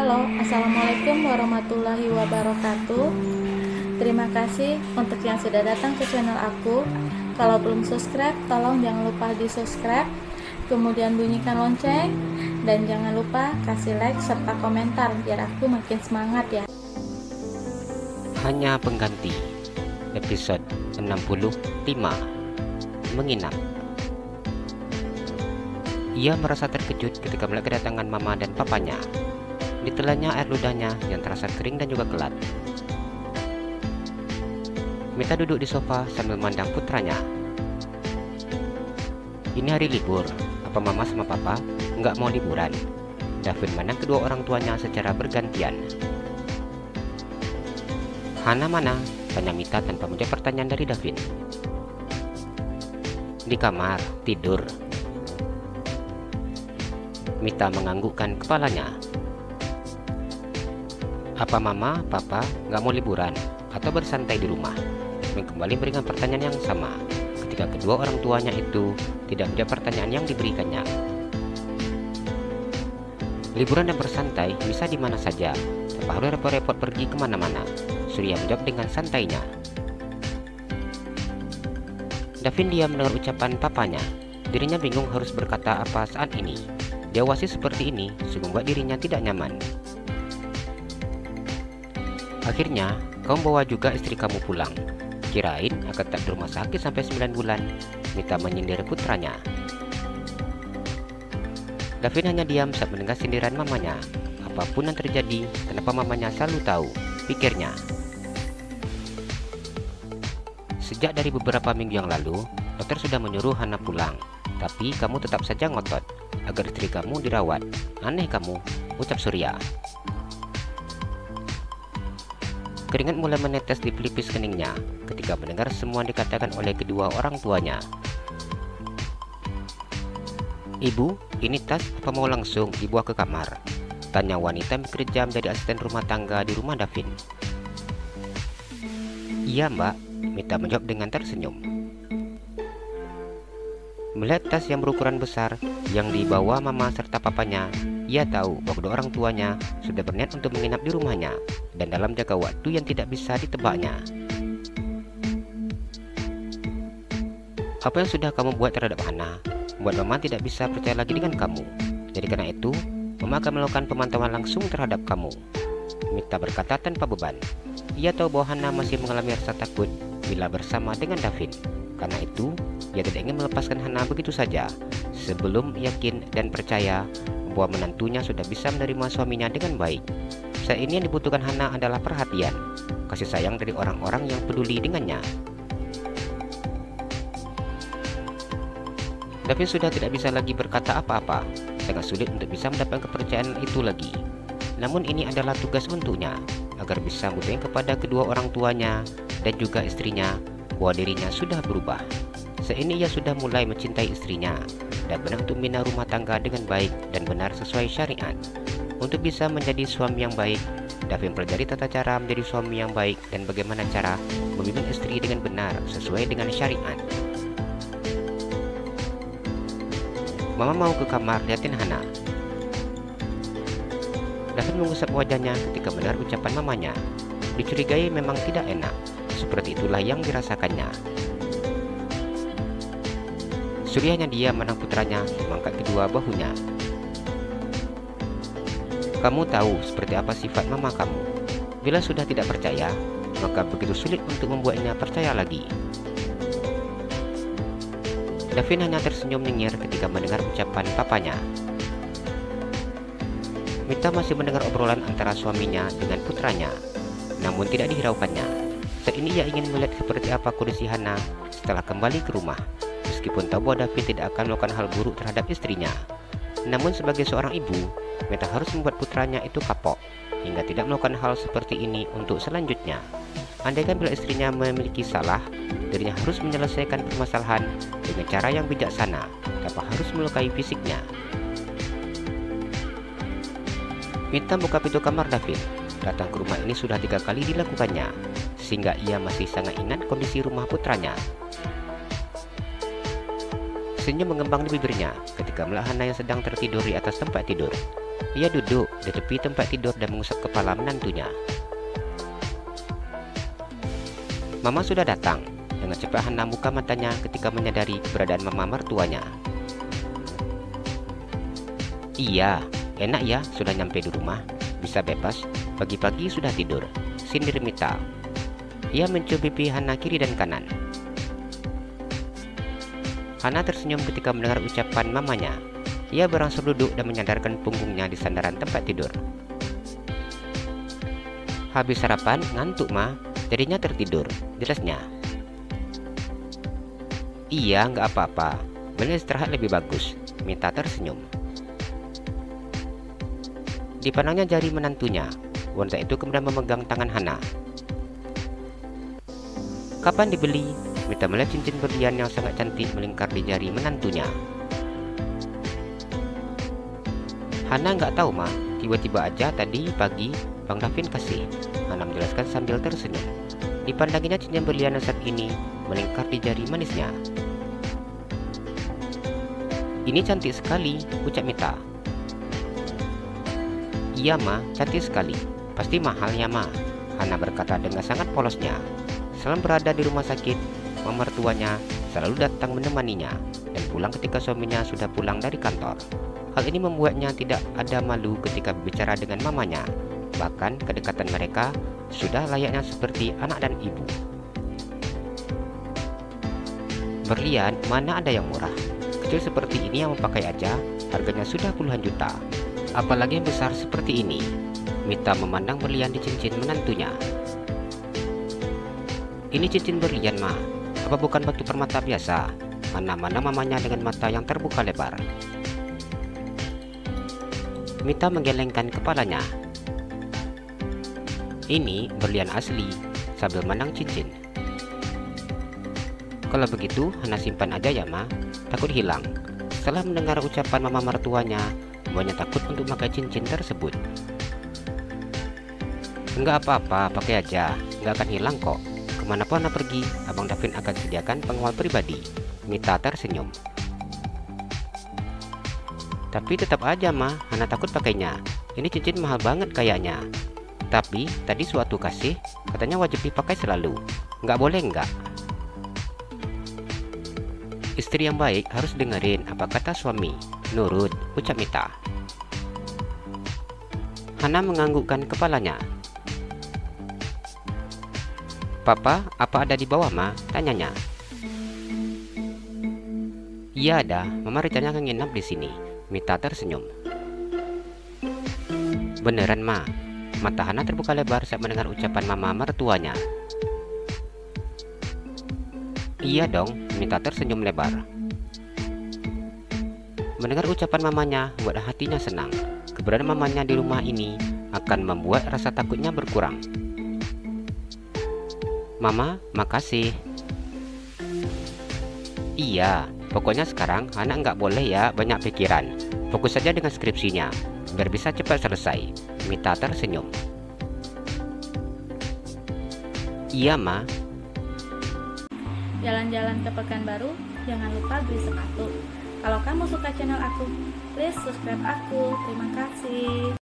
Halo, Assalamualaikum warahmatullahi wabarakatuh. Terima kasih untuk yang sudah datang ke channel aku. Kalau belum subscribe, tolong jangan lupa di subscribe, kemudian bunyikan lonceng, dan jangan lupa kasih like serta komentar biar aku makin semangat ya. Hanya pengganti episode 65 menginap. Ia merasa terkejut ketika melihat kedatangan mama dan papanya. Ditelannya air ludahnya yang terasa kering dan juga gelap. Mita duduk di sofa sambil memandang putranya. Ini hari libur, apa mama sama papa nggak mau liburan? Davin memandang kedua orang tuanya secara bergantian. Hana mana? Tanya Mita tanpa menjawab pertanyaan dari Davin. Di kamar, tidur. Mita menganggukkan kepalanya. Apa mama, papa nggak mau liburan atau bersantai di rumah? Kembali berikan pertanyaan yang sama ketika kedua orang tuanya itu tidak menjawab pertanyaan yang diberikannya. Liburan dan bersantai bisa di mana saja, tanpa harus repot-repot pergi kemana-mana. Surya menjawab dengan santainya. Davin diam mendengar ucapan papanya. Dirinya bingung harus berkata apa saat ini. Dewasa seperti ini sungguh membuat dirinya tidak nyaman. Akhirnya, kamu bawa juga istri kamu pulang. Kirain akan tetap di rumah sakit sampai 9 bulan. Mita menyindir putranya. Davin hanya diam saat mendengar sindiran mamanya. Apapun yang terjadi, kenapa mamanya selalu tahu, pikirnya. Sejak dari beberapa minggu yang lalu, dokter sudah menyuruh Hana pulang. Tapi kamu tetap saja ngotot agar istri kamu dirawat. Aneh kamu, ucap Surya. Keringat mulai menetes di pelipis keningnya ketika mendengar semua dikatakan oleh kedua orang tuanya. Ibu, ini tas apa mau langsung dibawa ke kamar? Tanya wanita yang bekerja menjadi asisten rumah tangga di rumah Davin. Iya mbak, Mita menjawab dengan tersenyum. Melihat tas yang berukuran besar yang dibawa mama serta papanya, ia tahu bahwa kedua orang tuanya sudah berniat untuk menginap di rumahnya dan dalam jangka waktu yang tidak bisa ditebaknya. Apa yang sudah kamu buat terhadap Hana membuat mama tidak bisa percaya lagi dengan kamu. Jadi karena itu, mama akan melakukan pemantauan langsung terhadap kamu. Mita berkata tanpa beban. Ia tahu bahwa Hana masih mengalami rasa takut bila bersama dengan Davin. Karena itu, ia tidak ingin melepaskan Hana begitu saja sebelum yakin dan percaya bahwa menantunya sudah bisa menerima suaminya dengan baik. Saat ini yang dibutuhkan Hana adalah perhatian, kasih sayang dari orang-orang yang peduli dengannya. Davin sudah tidak bisa lagi berkata apa-apa, sangat sulit untuk bisa mendapatkan kepercayaan itu lagi. Namun ini adalah tugas untuknya, agar bisa membuktikan kepada kedua orang tuanya dan juga istrinya bahwa dirinya sudah berubah. Saat ini ia sudah mulai mencintai istrinya dan benar untuk membina rumah tangga dengan baik dan benar sesuai syariat. Untuk bisa menjadi suami yang baik, Davin pelajari tata cara menjadi suami yang baik dan bagaimana cara membimbing istri dengan benar sesuai dengan syariat. Mama mau ke kamar liatin Hana. Davin mengusap wajahnya ketika mendengar ucapan mamanya. Dicurigai memang tidak enak. Seperti itulah yang dirasakannya. Surya hanya diam menang putranya mengangkat kedua bahunya. Kamu tahu seperti apa sifat mama kamu. Bila sudah tidak percaya, maka begitu sulit untuk membuatnya percaya lagi. Davin hanya tersenyum nyengir ketika mendengar ucapan papanya. Mita masih mendengar obrolan antara suaminya dengan putranya, namun tidak dihiraukannya. Saat ini ia ingin melihat seperti apa kondisi Hana setelah kembali ke rumah. Meskipun tahu bahwa Davin tidak akan melakukan hal buruk terhadap istrinya, namun sebagai seorang ibu, Mita harus membuat putranya itu kapok hingga tidak melakukan hal seperti ini untuk selanjutnya. Andaikan bila istrinya memiliki salah, dirinya harus menyelesaikan permasalahan dengan cara yang bijaksana tanpa harus melukai fisiknya. Mita buka pintu kamar Davin. Datang ke rumah ini sudah 3 kali dilakukannya, sehingga ia masih sangat ingat kondisi rumah putranya. Senyum mengembang di bibirnya ketika melihat Hana yang sedang tertidur di atas tempat tidur. Ia duduk di tepi tempat tidur dan mengusap kepala menantunya. Mama sudah datang. Dengan cepat Hana buka matanya ketika menyadari keberadaan mama mertuanya. Iya, enak ya sudah nyampe di rumah. Bisa bebas, pagi-pagi sudah tidur, sindir Mita. Ia mencium pipi Hana kiri dan kanan. Hana tersenyum ketika mendengar ucapan mamanya. Ia berangsur duduk dan menyandarkan punggungnya di sandaran tempat tidur. Habis sarapan, ngantuk ma, jadinya tertidur, jelasnya. Iya, nggak apa-apa. Boleh istirahat lebih bagus. Mita tersenyum. Dipandangnya jari menantunya. Wanita itu kemudian memegang tangan Hana. Kapan dibeli? Mita melihat cincin berlian yang sangat cantik melingkar di jari menantunya. Hana nggak tahu mah. Tiba-tiba aja tadi pagi Bang Davin kasih. Hana menjelaskan sambil tersenyum. Dipandanginya cincin berlian yang saat ini melingkar di jari manisnya. Ini cantik sekali, ucap Mita. Iya ma, cantik sekali. Pasti mahal ya ma, Hana berkata dengan sangat polosnya. Selama berada di rumah sakit, mama mertuanya selalu datang menemaninya dan pulang ketika suaminya sudah pulang dari kantor. Hal ini membuatnya tidak ada malu ketika berbicara dengan mamanya. Bahkan kedekatan mereka sudah layaknya seperti anak dan ibu. Berlian mana ada yang murah? Kecil seperti ini yang memakai aja harganya sudah puluhan juta. Apalagi yang besar seperti ini. Mita memandang berlian di cincin menantunya. Ini cincin berlian ma, apa bukan batu permata biasa? Mana-mana mamanya dengan mata yang terbuka lebar. Mita menggelengkan kepalanya. Ini berlian asli, sambil memandang cincin. Kalau begitu, Hana simpan aja ya ma, takut hilang. Setelah mendengar ucapan mama mertuanya, banyak takut untuk memakai cincin tersebut. Enggak apa-apa, pakai aja, nggak akan hilang kok. Kemanapun Hana pergi, Abang Davin akan sediakan pengawal pribadi. Mita tersenyum. Tapi tetap aja mah, Hana takut pakainya. Ini cincin mahal banget kayaknya. Tapi tadi suatu kasih, katanya wajib dipakai selalu. Nggak boleh nggak? Istri yang baik harus dengerin apa kata suami. Nurut, ucap Mita. Hana menganggukkan kepalanya. Papa, apa ada di bawah ma? Tanyanya. Iya ada, mama rencananya akan nginap di sini. Mita tersenyum. Beneran ma? Mata Hana terbuka lebar saat mendengar ucapan mama mertuanya. Iya dong, Mita tersenyum lebar. Mendengar ucapan mamanya membuat hatinya senang. Keberadaan mamanya di rumah ini akan membuat rasa takutnya berkurang. Mama, makasih. Iya, pokoknya sekarang Hana nggak boleh ya banyak pikiran. Fokus saja dengan skripsinya, biar bisa cepat selesai. Mita tersenyum. Iya ma. Jalan-jalan ke Pekanbaru, jangan lupa beli sepatu. Kalau kamu suka channel aku, please subscribe aku. Terima kasih.